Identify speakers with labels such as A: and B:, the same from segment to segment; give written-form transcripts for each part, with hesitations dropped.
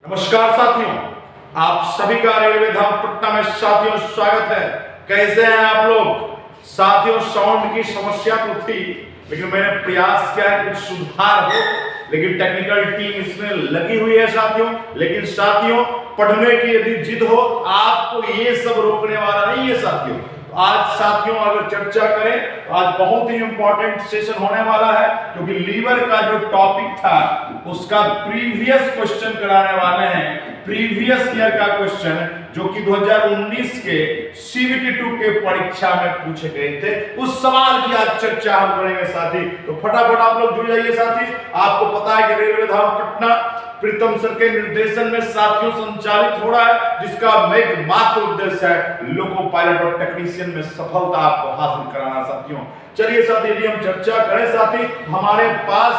A: नमस्कार साथियों, आप सभी का रेलवे धाम पटना में साथियों स्वागत है। कैसे हैं आप लोग साथियों? साउंड की समस्या तो थी, लेकिन मैंने प्रयास किया है कुछ सुधार हो, लेकिन टेक्निकल टीम इसमें लगी हुई है साथियों। लेकिन साथियों, पढ़ने की यदि जिद हो तो आपको ये सब रोकने वाला नहीं है साथियों। आज साथियों अगर चर्चा करें तो आज बहुत ही इंपॉर्टेंट सेशन होने वाला है, क्योंकि लीवर का जो टॉपिक था उसका प्रीवियस क्वेश्चन कराने वाले हैं। प्रीवियस ईयर का क्वेश्चन जो कि 2019 के CBT 2 के परीक्षा में पूछे गए थे, उस सवाल की आज चर्चा हम करेंगे साथी। तो फटाफट आप लोग जुड़ जाइए साथी। आपको पता है कि रेलवे धाम पटना प्रीतम सर के निर्देशन में साथियों संचालित हो रहा है, जिसका एकमात्र उद्देश्य है लोको पायलट और टेक्नीशियन में सफलता आपको हासिल कराना साथियों। चलिए साथी, यदि हम चर्चा करें साथी, हमारे पास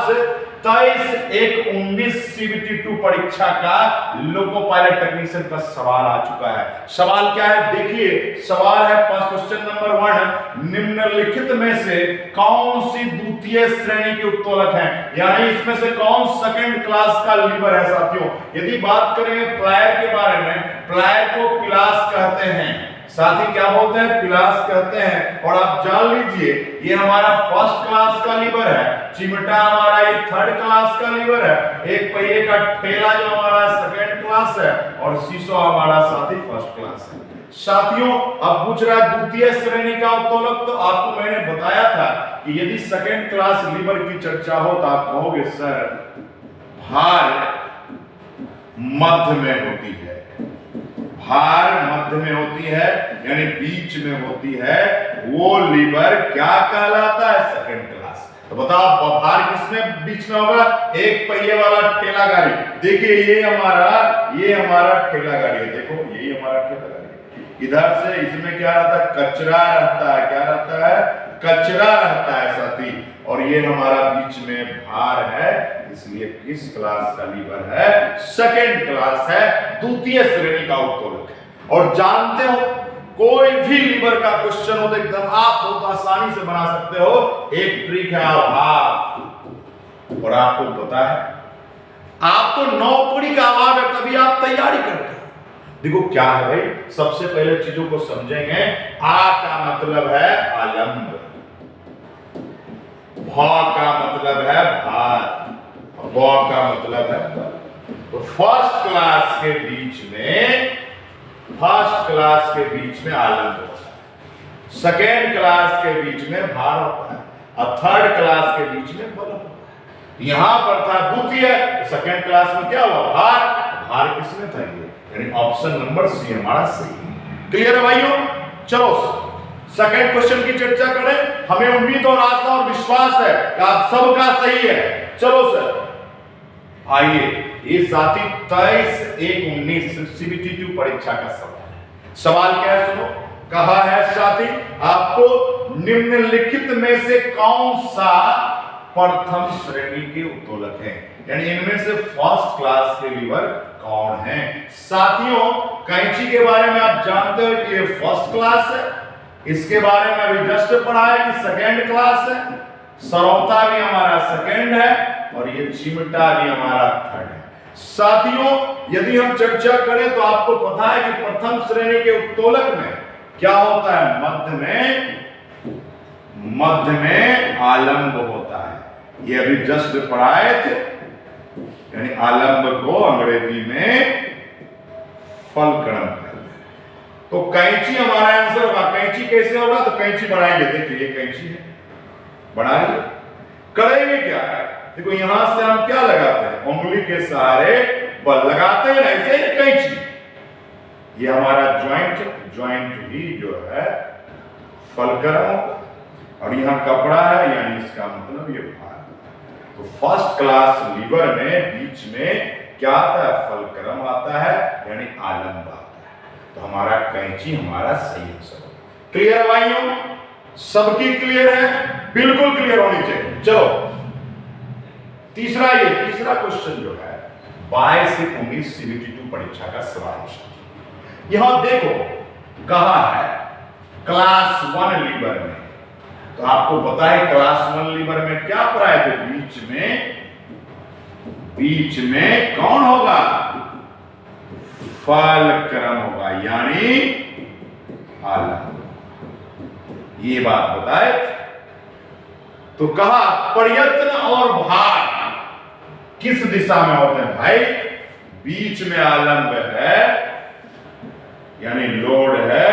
A: 23/1/19 CBT 2 परीक्षा का लोको पायलट टेक्नीशियन का सवाल आ चुका है। सवाल क्या है देखिए, सवाल है क्वेश्चन नंबर 1, निम्नलिखित में से कौन सी द्वितीय श्रेणी के उत्तोलक है, यानी इसमें से कौन सेकंड क्लास का लीवर है साथियों। यदि बात करेंगे प्लायर के बारे में, प्लायर को पिलास कहते हैं साथी, क्या बोलते हैं? पिलास कहते हैं। और आप जान लीजिए ये हमारा फर्स्ट क्लास का लीवर है, चिमटा हमारा ये थर्ड क्लास का लीवर है, एक पहिए का ठेला जो हमारा सेकंड क्लास है, और शीशो हमारा साथी फर्स्ट क्लास है साथियों। अब पूछ रहा है द्वितीय श्रेणी का उत्तोलक, तो आपको मैंने बताया था कि यदि सेकंड क्लास लीवर की चर्चा हो तो आप कहोगे सर भार मध्य में होती है, भार मध्य में होती है यानी बीच में होती है, वो लीवर क्या कहलाता है? Second class. तो बताओ भार किसमें बीच में होगा? एक पहिए वाला ठेला गाड़ी। देखिए ये हमारा ठेला गाड़ी है, देखो यही हमारा ठेला गाड़ी है। इधर से इसमें क्या रहता है? कचरा रहता है। क्या रहता है? कचरा रहता है साथी। और ये हमारा बीच में भार है, इसलिए किस क्लास का लीवर है? सेकंड क्लास है, द्वितीय श्रेणी का उत्तोलक है। और जानते हो कोई भी लीवर का क्वेश्चन हो तो एकदम आप बहुत आसानी से बना सकते हो। एक ट्रिक है अभाव, और आपको पता है आप तो नौकरी का अभाव है तभी आप तैयारी करते हो। देखो क्या है भाई, सबसे पहले चीजों को समझेंगे। आ का मतलब है आलंब, भा का मतलब है भार, ब का मतलब है बल। तो फर्स्ट क्लास के बीच में आलंब होता है, सेकेंड क्लास के बीच में भार होता है, और थर्ड क्लास के बीच में बल होता है। यहां पर था द्वितीय, सेकेंड क्लास में क्या हुआ? भार। भार किसमें था? ये यानी ऑप्शन नंबर सी हमारा सही है। क्लियर है भाइयों? चलो सेकंड क्वेश्चन की चर्चा करें। हमें उम्मीद और आशा और विश्वास है कि आप सबका सही है। चलो सर आइए, ये साथी 23/1/19 CBT 2 परीक्षा का सवाल है। सवाल क्या है सुनो, कहा है साथी आपको निम्नलिखित में से कौन सा प्रथम श्रेणी के उत्तोलक है, यानी इनमें से फर्स्ट क्लास के लीवर कौन है साथियों। कैंची के बारे में आप जानते हो कि ये फर्स्ट क्लास है, इसके बारे में अभी जस्ट पढ़ा है कि सेकेंड क्लास है, सरौता भी हमारा सेकेंड है, और ये चिमटा भी हमारा थर्ड है साथियों। यदि हम चर्चा करें तो आपको पता है कि प्रथम श्रेणी के उत्तोलक में क्या होता है? मध्य में आलंब होता है। ये अभी जस्ट पढ़ाए थे, यानी आलंब को अंग्रेजी में फलक्रम कहते हैं। तो कैंची हमारा आंसर होगा। कैंची कैसे होगा? तो कैंची बढ़ाएंगे, देखिए ये कैंची है, बढ़ाएंगे। करेंगे क्या? देखो यहां से हम क्या लगाते हैं? उंगली के सहारे बल लगाते हैं, ऐसे ही कैंची। ये हमारा ज्वाइंट ही जो है फलक्रम, और यहां कपड़ा है, यानी इसका मतलब ये भार। तो फर्स्ट क्लास लीवर में बीच में क्या आता है? फलक्रम आता है, यानी आलंब आता है। तो हमारा कैंची हमारा सही आंसर है। क्लियर है भाइयों? सबकी क्लियर है? बिल्कुल क्लियर होनी चाहिए। चलो तीसरा क्वेश्चन जो है 22/19 CBT 2 परीक्षा का सवाल। यहां देखो कहा है क्लास 1 लीवर में, तो आपको पता है क्लास 1 लीवर में क्या पढ़ाए थे? बीच में कौन होगा? फल क्रम होगा, यानी आलम। ये बात बताए। तो कहा प्रयत्न और भार किस दिशा में होते हैं भाई? बीच में आलम्ब है, यानी लोड है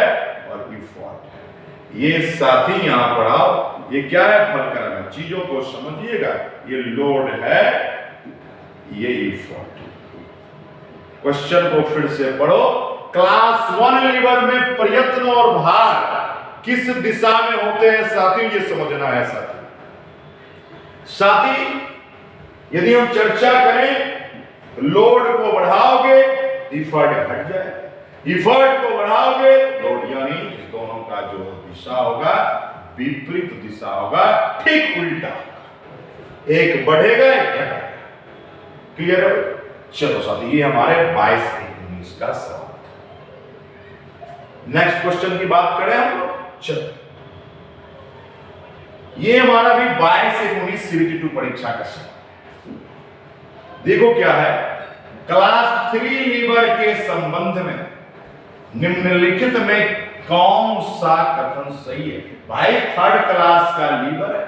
A: और इफोर्ट है। ये साथी यहां पढ़ाओ, ये क्या है? फल क्रम है। चीजों को समझिएगा, ये लोड है, ये इफोर्ट। क्वेश्चन को फिर से पढ़ो। क्लास 1 लीवर में प्रयत्न और भार किस दिशा में होते हैं साथी? ये समझना है साथी। यदि हम चर्चा करें, लोड को बढ़ाओगे इफर्ट घट जाए, इफर्ट को बढ़ाओगे लोड, यानी इस दोनों का जो दिशा होगा विपरीत दिशा होगा, ठीक उल्टा होगा। एक बढ़ेगा एक घटेगा। क्लियर है? चलो साथी, ये हमारे 22-19 का सवाल। नेक्स्ट क्वेश्चन की बात करें हम लोग। चलो, ये हमारा भी 22-19 CBT 2 परीक्षा का सवाल। देखो क्या है, क्लास 3 लीवर के संबंध में निम्नलिखित में कौन सा कथन सही है? भाई 3rd क्लास का लीवर है,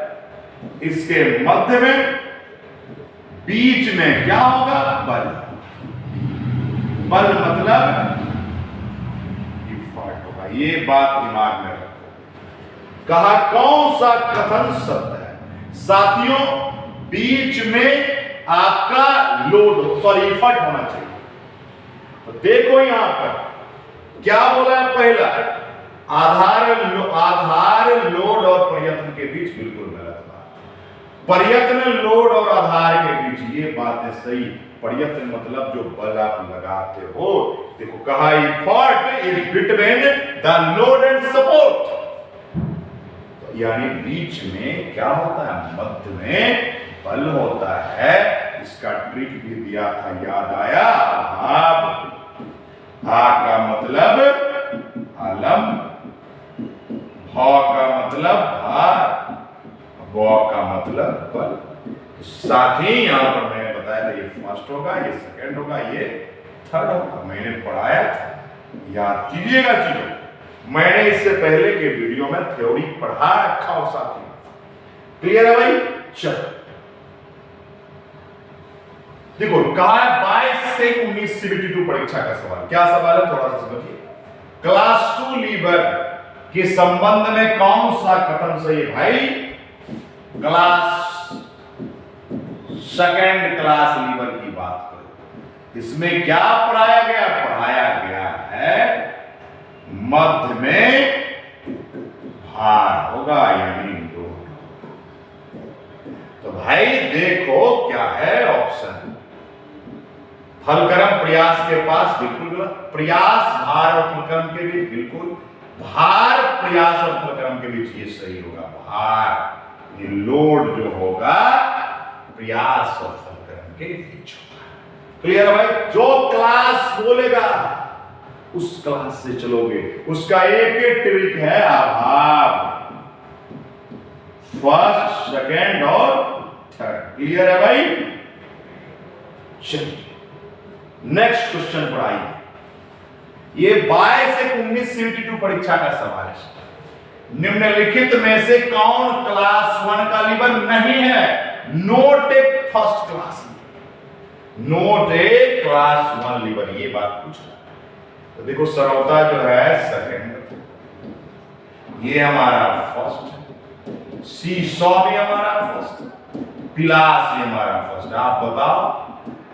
A: इसके मध्य में बीच में क्या होगा? बल। बल मतलब इफर्ट होगा। ये बात दिमाग में रखो। कहा कौन सा कथन सत्य है? साथियों, बीच में आपका लोड इफर्ट होना चाहिए। तो देखो यहां पर क्या बोला है? पहला आधार लोड और प्रयत्न के बीच बिल्कुल गलत बात। प्रयत्न लोड और आधार के बीच, ये बात है सही। प्रयत्न मतलब जो बल आप लगाते हो। देखो कहा effort is between the load and support, यानी बीच में क्या होता है? मध्य में बल होता है। इसका ट्रिक भी दिया था, याद आया? आ का मतलब आलम, भ का मतलब भार, ब का मतलब बल। साथ ही यहां पर मैंने बताया था, ये फर्स्ट होगा, ये सेकंड होगा, ये थर्ड होगा। मैंने पढ़ाया था, याद कीजिएगा चीजों। मैंने इससे पहले के वीडियो में थ्योरी पढ़ा रखा हो साथी। क्लियर है भाई? चलो देखो, कहा है 22-19 CBT 2 परीक्षा का सवाल। क्या सवाल है थोड़ा सा समझिए। क्लास 2 लीवर के संबंध में कौन सा कथन सही है? भाई क्लास 2nd क्लास लीवर की बात करो। इसमें क्या पढ़ाया गया? पढ़ाया गया है मध्य में भार होगा, यानी लोड। तो भाई देखो क्या है ऑप्शन। फलक्रम प्रयास के पास बिल्कुल गलत। प्रयास भार और फलक्रम के बीच बिल्कुल। भार प्रयास और फलक्रम के बीच, ये सही होगा। भार ये लोड जो होगा प्रयास और फलक्रम के बीच होगा। क्लियर है भाई? जो क्लास बोलेगा उस क्लास से चलोगे। उसका एक ही ट्रिक है, अभाव। फर्स्ट, सेकंड और थर्ड। क्लियर है भाई? चलिए नेक्स्ट क्वेश्चन पर आइए। ये 22-19 CBT 2 परीक्षा का सवाल है। निम्नलिखित में से कौन क्लास 1 का लीवर नहीं है? नोट ए फर्स्ट क्लास, नोट ए क्लास 1 लीवर। ये बात पूछ रहा। तो देखो सरौता जो है सेकंड, ये हमारा फर्स्ट, सीसॉ भी हमारा फर्स्ट, पिलास ये हमारा फर्स्ट। आप बताओ।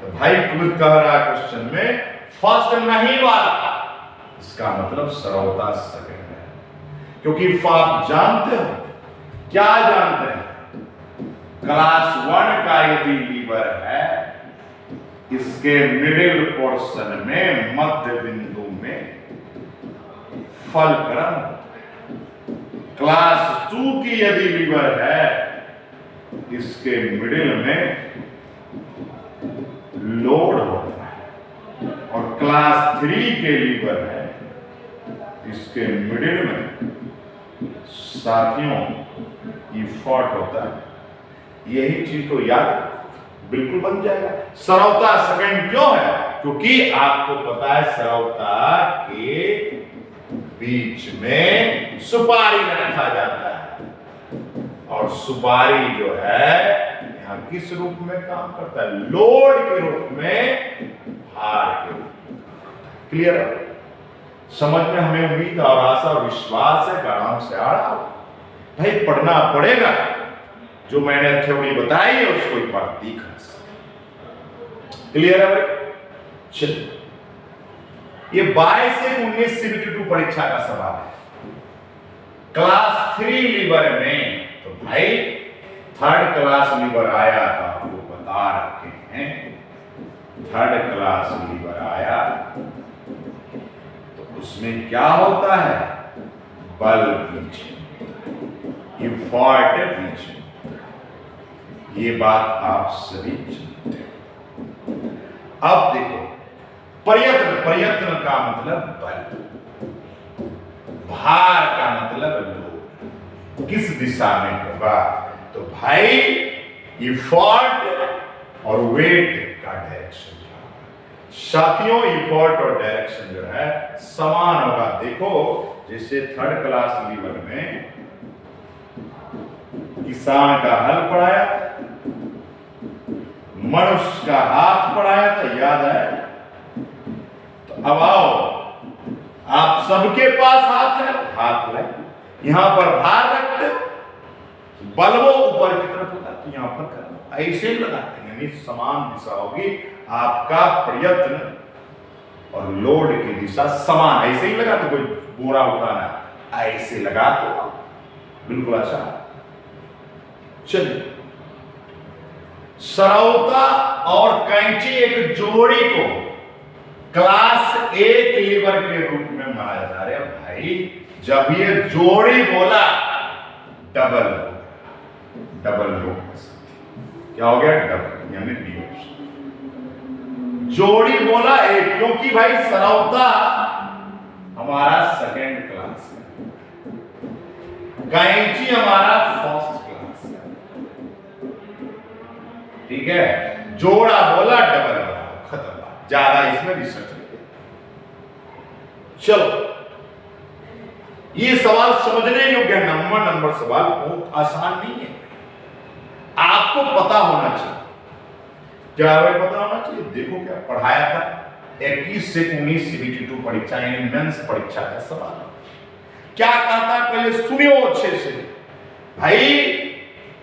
A: तो भाई कुछ कह रहा है क्वेश्चन में फर्स्ट नहीं वाला, इसका मतलब सरौता सेकंड है। क्योंकि आप जानते हो, क्या जानते हैं? क्लास 1 का यदि लीवर है, इसके मिडिल पोर्शन में मध्य बिंदु में फलक्रम। क्लास 2 की यदि लीवर है, इसके मिडिल में लोड होता है। और क्लास 3 के लीवर है, इसके मिडिल में साथियों इफर्ट होता है। यही चीज तो याद बिल्कुल बन जाएगा। सरौता सेकंड क्यों है? क्योंकि आपको पता है सरौता के बीच में सुपारी रखा जाता है, और सुपारी जो है यहां किस रूप में काम करता है? लोड के रूप में, भार के रूप में। क्लियर है? समझ में हमें उम्मीद और आशा और विश्वास है। आराम से आ रहा भाई, पढ़ना पड़ेगा। जो मैंने थ्योरी बताई है उसको एक बार देखना। क्लियर है भाई? चलिए, ये 22 से 19 CBT2 परीक्षा का सवाल है क्लास 3 लीवर में। तो भाई 3rd क्लास लीवर आया था, आपको बता रखे हैं। 3rd क्लास लीवर आया तो उसमें क्या होता है? बल बीच, इफॉर्ट बीच। ये बात आप सभी जानते हैं। अब देखो, प्रयत्न का मतलब बल, भार का मतलब लोड, किस दिशा में होगा? तो भाई इफॉर्ट और वेट का डायरेक्शन, साथियों इफॉर्ट और डायरेक्शन जो है समान होगा। देखो, जैसे 3rd क्लास लीवर में किसान का हल पढ़ाया, मनुष्य का हाथ पढ़ाया था, याद है? तो अब आओ, आप सबके पास हाथ है, हाथ ले, यहां पर भार रखते, बल वो ऊपर की तरफ होता है, तो यहां पर करना ऐसे ही लगाते हैं, यानी समान दिशा होगी। आपका प्रयत्न और लोड की दिशा समान, ऐसे ही लगा। तो कोई बोरा उठाना ऐसे लगा तो बिल्कुल आसान। चलिए, सरौता और कैंची एक जोड़ी को क्लास 1 लीवर के रूप में माना जा रहा है। भाई जब ये जोड़ी बोला, डबल हो गया, डबल हो क्या हो गया? डबल, यानी डी ऑप्शन। जोड़ी बोला एक, क्योंकि भाई सरौता हमारा 2nd क्लास है, कैंची हमारा 1st क्लास है। ठीक है, जोड़ा बोला, डबल बोला, खत्म बात, ज्यादा इसमें रिसर्च नहीं। चलो, ये सवाल समझने योग्य नंबर सवाल बहुत आसान नहीं है, आपको पता होना चाहिए। क्या पता होना चाहिए? देखो क्या पढ़ाया था, 21 से 19 CBT2 परीक्षा, यानी मेंस परीक्षा का सवाल। क्या कहा था पहले सुनियो अच्छे से। भाई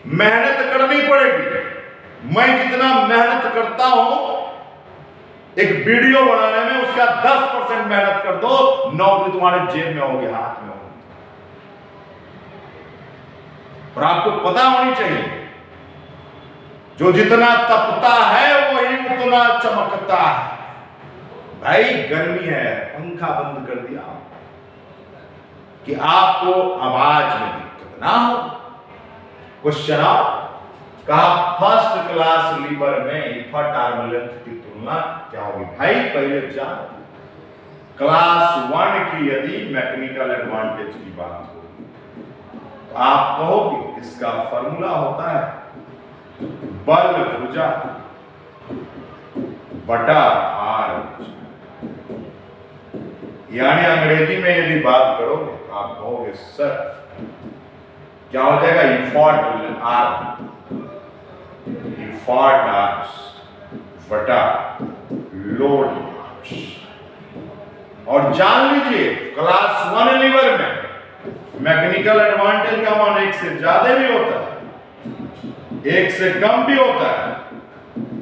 A: मेहनत करनी पड़ेगी। मैं जितना मेहनत करता हूं एक वीडियो बनाने में, उसका 10% मेहनत कर दो, नौकरी तुम्हारे जेब में होगी, हाथ में होगी। और आपको पता होनी चाहिए, जो जितना तपता है वही उतना चमकता है। भाई गर्मी है, पंखा बंद कर दिया कि आपको आवाज में दिक्कत ना हो। क्वेश्चन आओ, कहा 1st क्लास लीवर में इफर्ट आर्म लेंथ की तुलना क्या होगी? भाई पहले जानो, क्लास 1 की यदि मैकेनिकल एडवांटेज की बात होगी तो आप कहोगे इसका फॉर्मूला होता है बल भुजा बटा भार भुजा। यानी अंग्रेजी में यदि बात करोगे तो आप कहोगे सर क्या हो जाएगा? इफॉर्ट आर्म्स बटा लोड आर्म्स। और जान लीजिए क्लास 1 लीवर में मैकेनिकल एडवांटेज का मान 1 से ज्यादा भी होता है, 1 से कम भी होता है,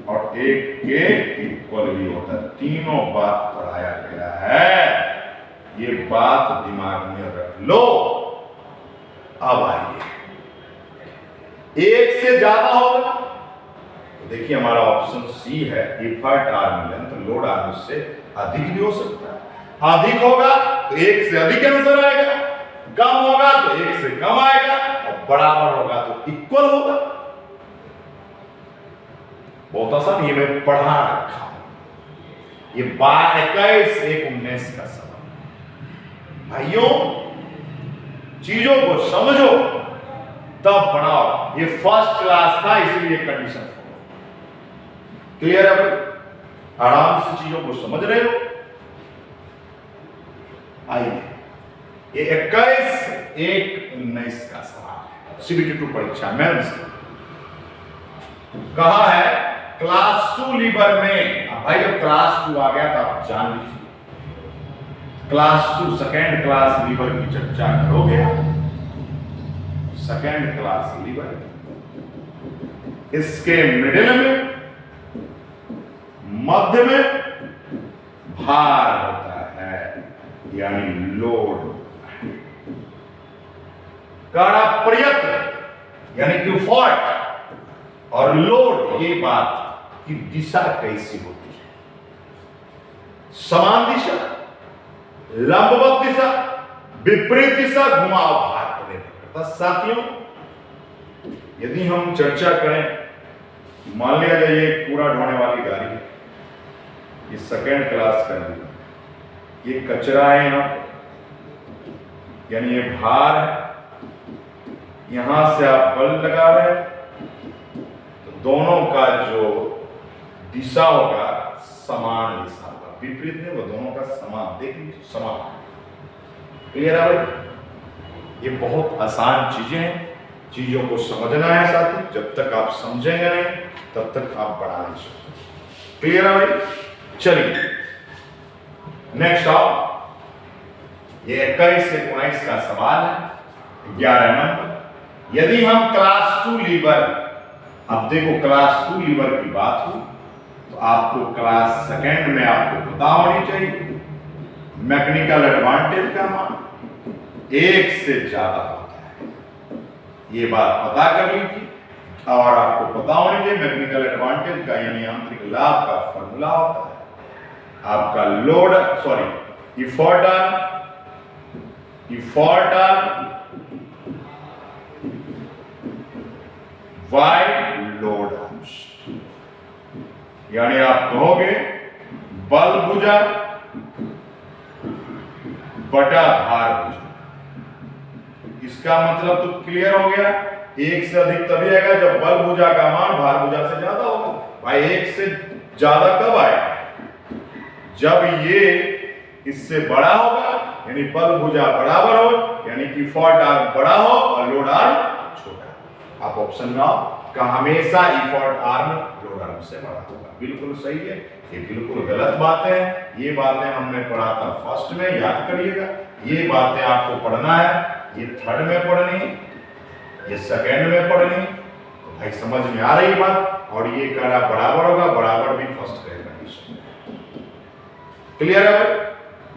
A: और 1 के इक्वल भी होता है। तीनों बात पढ़ाया गया है, ये बात दिमाग में रख लो। अब आइए, 1 से ज्यादा होगा तो देखिए हमारा ऑप्शन सी है, effort arm length load arm से अधिक भी हो सकता है। अधिक होगा तो 1 से अधिक आंसर आएगा, कम होगा तो 1 से कम आएगा, और बराबर होगा तो इक्वल होगा। बहुत आसान, ये मैं पढ़ा रखा हूं। ये 21/1/19 का सवाल। भाइयों चीजों को समझो तब पढ़ाओ। ये 1st क्लास था इसलिए कंडीशन क्लियर है। आराम से चीजों को समझ रहे हो? आइए, ये 21/1/19 का सवाल है, CBT 2 परीक्षा मेंस कहा है क्लास 2 लीवर में। अब भाई अब क्लास 2 आ गया तो आप जान लीजिए, क्लास 2 सेकेंड क्लास लीवर की चर्चा करोगे। सेकेंड क्लास लीवर, इसके मिडिल में, मध्य में भार होता है, यानी लोड। काड़ा प्रयत्न यानी कि एफर्ट और लोड, ये बात की दिशा कैसी होती है? समान दिशा, लंबवत दिशा, विपरीत दिशा, घुमाव भार पर निर्भर करता। साथियों, यदि हम चर्चा करें, मान लिया जाए ये पूरा ढोने वाली गाड़ी है, ये सेकेंड क्लास का लीवर, ये कचरा है यहां, यानी ये भार है, यहां से आप बल लगा रहे हैं तो दोनों का जो दिशा होगा समान दिशा होगा, विपरीत नहीं, वो दोनों का समान, देख लीजिए समान। क्लियर है भाई? ये बहुत आसान चीजें हैं, चीजों को समझना है साथी। जब तक आप समझेंगे नहीं तब तक आप बढ़ा नहीं सकते। क्लियर है भाई? चलिए नेक्स्ट आओ, ये 21 से 19 का सवाल है, 11 नंबर। यदि हम क्लास 2 लीवर, अब देखो क्लास 2 लीवर की बात हुई तो आपको क्लास सेकेंड में आपको पता होनी चाहिए मैकेनिकल एडवांटेज का मान 1 से ज्यादा होता है, ये बात पता कर लीजिए। और आपको पता होनी चाहिए मैकेनिकल एडवांटेज का यानी यांत्रिक लाभ का फॉर्मूला होता है आपका लोड, सॉरी इफोर्टन वाई लोड अंश, यानी आप कहोगे बल भुजा बटा भार भुजा। इसका मतलब तो क्लियर हो गया, 1 से अधिक तभी आएगा जब बल भुजा का मान भार भुजा से ज्यादा होगा। भाई 1 से ज्यादा कब आएगा? जब ये इससे बड़ा होगा, यानी बल भुजा बराबर हो, यानी कि इफोर्ट आर्म बड़ा हो और लोड आर्म छोटा। आप ऑप्शन में आओ का हमेशा इफोर्ट आर्म लोड आर्म से बड़ा होगा। बिल्कुल सही है, ये बिल्कुल गलत बात है। ये बातें हमने पढ़ा था फर्स्ट में, याद करिएगा। ये बातें आपको पढ़ना है, ये थर्ड में पढ़नी, ये सेकेंड में पढ़नी। तो भाई समझ में आ रही बात? और ये कड़ा बराबर होगा, बराबर भी फर्स्ट करेगा। क्लियर है भाई?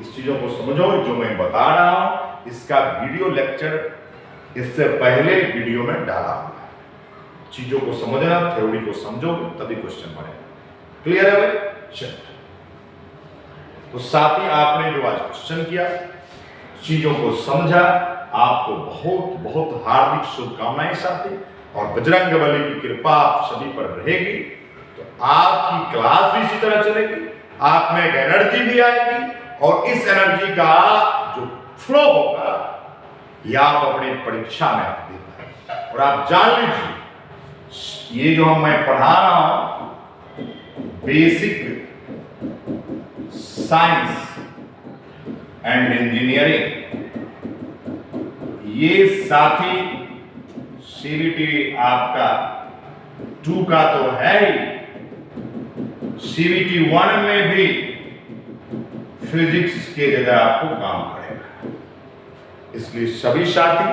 A: इस चीजों को समझो जो मैं बता रहा हूं, इसका वीडियो लेक्चर इससे पहले वीडियो में डाला हुआ है। चीजों को समझना, थ्योरी को समझोगे तभी क्वेश्चन बनेगा। क्लियर है भाई? चलिए, तो साथ ही आपने जो आज क्वेश्चन किया, चीजों को समझा, आपको बहुत बहुत हार्दिक शुभकामनाएं साथी। और बजरंगबली की कृपा आप सभी पर रहेगी तो आपकी क्लास भी इसी तरह चलेगी, आप में एक एनर्जी भी आएगी और इस एनर्जी का जो फ्लो होगा ये आप अपनी परीक्षा में आप दे पाएंगे। और आप जान लीजिए, ये जो मैं पढ़ा रहा हूं बेसिक साइंस एंड इंजीनियरिंग, ये साथी CBT आपका 2 का तो है ही, CBT 1 में भी फिजिक्स के जगह आपको काम करेगा। इसलिए सभी साथी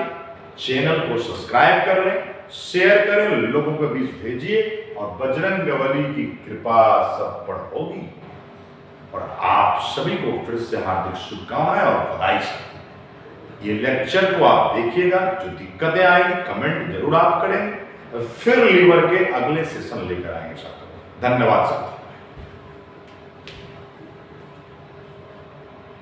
A: चैनल को सब्सक्राइब कर लें, शेयर करें, लोगों के बीच भेजिए और बजरंगबली की कृपा सब पर होगी। और आप सभी को फिर से हार्दिक शुभकामनाएं और बधाई। ये लेक्चर को आप देखिएगा, जो दिक्कतें आएंगी कमेंट जरूर आप करेंगे, फिर लीवर के अगले सेशन लेकर आएंगे साथियों। धन्यवाद साथियों।